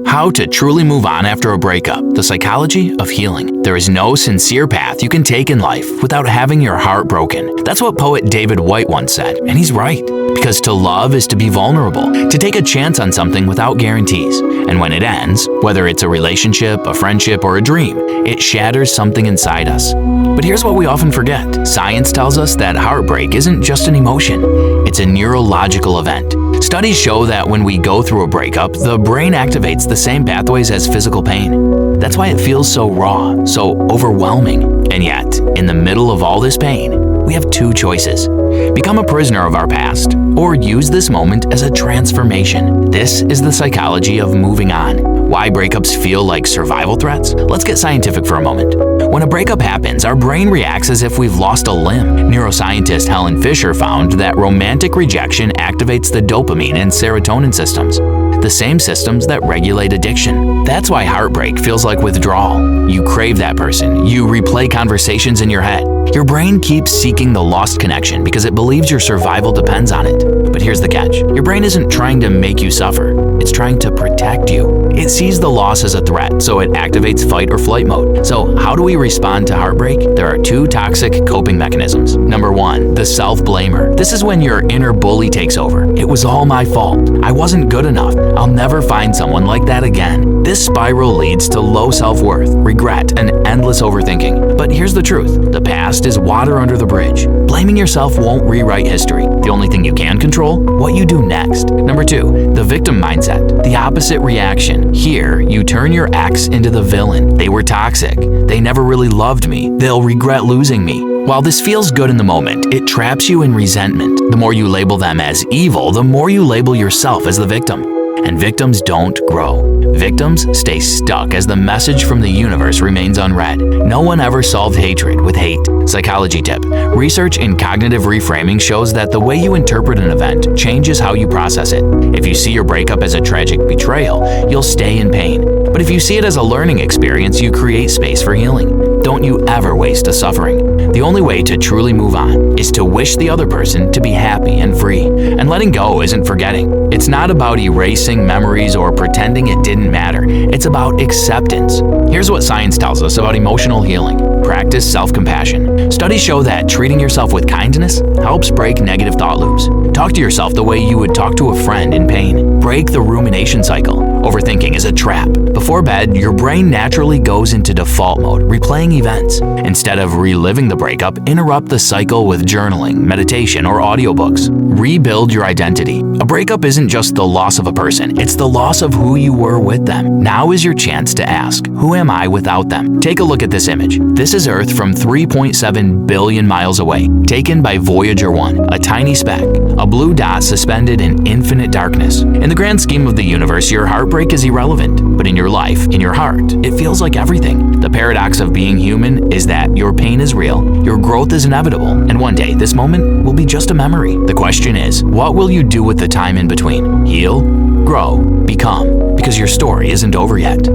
How to truly move on after a breakup, the psychology of healing. There is no sincere path you can take in life without having your heart broken. That's what poet David Whyte once said, and he's right. Because to love is to be vulnerable, to take a chance on something without guarantees. And when it ends, whether it's a relationship, a friendship, or a dream, it shatters something inside us. But here's what we often forget. Science tells us that heartbreak isn't just an emotion, it's a neurological event. Studies show that when we go through a breakup, the brain activates the same pathways as physical pain. That's why it feels so raw, so overwhelming. And yet, in the middle of all this pain, we have two choices. Become a prisoner of our past, or use this moment as a transformation. This is the psychology of moving on. Why breakups feel like survival threats? Let's get scientific for a moment. When a breakup happens, our brain reacts as if we've lost a limb. Neuroscientist Helen Fisher found that romantic rejection activates the dopamine and serotonin systems, the same systems that regulate addiction. That's why heartbreak feels like withdrawal. You crave that person. You replay conversations in your head. Your brain keeps seeking the lost connection because it believes your survival depends on it. But here's the catch. Your brain isn't trying to make you suffer. It's trying to protect you. It sees the loss as a threat, so it activates fight or flight mode. So how do we respond to heartbreak? There are two toxic coping mechanisms. Number one, the self-blamer. This is when your inner bully takes over. It was all my fault. I wasn't good enough. I'll never find someone like that again. This spiral leads to low self-worth, regret, and endless overthinking. But here's the truth. The past is water under the bridge. Blaming yourself won't rewrite history. The only thing you can control, what you do next. Number two, the victim mindset. The opposite reaction. Here, you turn your ex into the villain. They were toxic. They never really loved me. They'll regret losing me. While this feels good in the moment, it traps you in resentment. The more you label them as evil, the more you label yourself as the victim. And victims don't grow. Victims stay stuck as the message from the universe remains unread. No one ever solved hatred with hate. Psychology tip. Research in cognitive reframing shows that the way you interpret an event changes how you process it. If you see your breakup as a tragic betrayal, you'll stay in pain. But if you see it as a learning experience, you create space for healing. Don't you ever waste a suffering. The only way to truly move on is to wish the other person to be happy and free. And letting go isn't forgetting. It's not about erasing memories or pretending it didn't matter. It's about acceptance. Here's what science tells us about emotional healing. Practice self-compassion. Studies show that treating yourself with kindness helps break negative thought loops. Talk to yourself the way you would talk to a friend in pain. Break the rumination cycle. Overthinking is a trap. Before bed, your brain naturally goes into default mode, replaying events. Instead of reliving the breakup, interrupt the cycle with journaling, meditation, or audiobooks. Rebuild your identity. A breakup isn't just the loss of a person, it's the loss of who you were with them. Now is your chance to ask, who am I without them? Take a look at this image. This is Earth from 3.7 billion miles away, taken by Voyager 1, a tiny speck, a blue dot suspended in infinite darkness. In the grand scheme of the universe, your heartbreak is irrelevant, but in your life, in your heart, it feels like everything. The paradox of being human is that your pain is real, your growth is inevitable, and one day this moment will be just a memory. The question is, what will you do with the time in between? Heal, grow, become, because your story isn't over yet.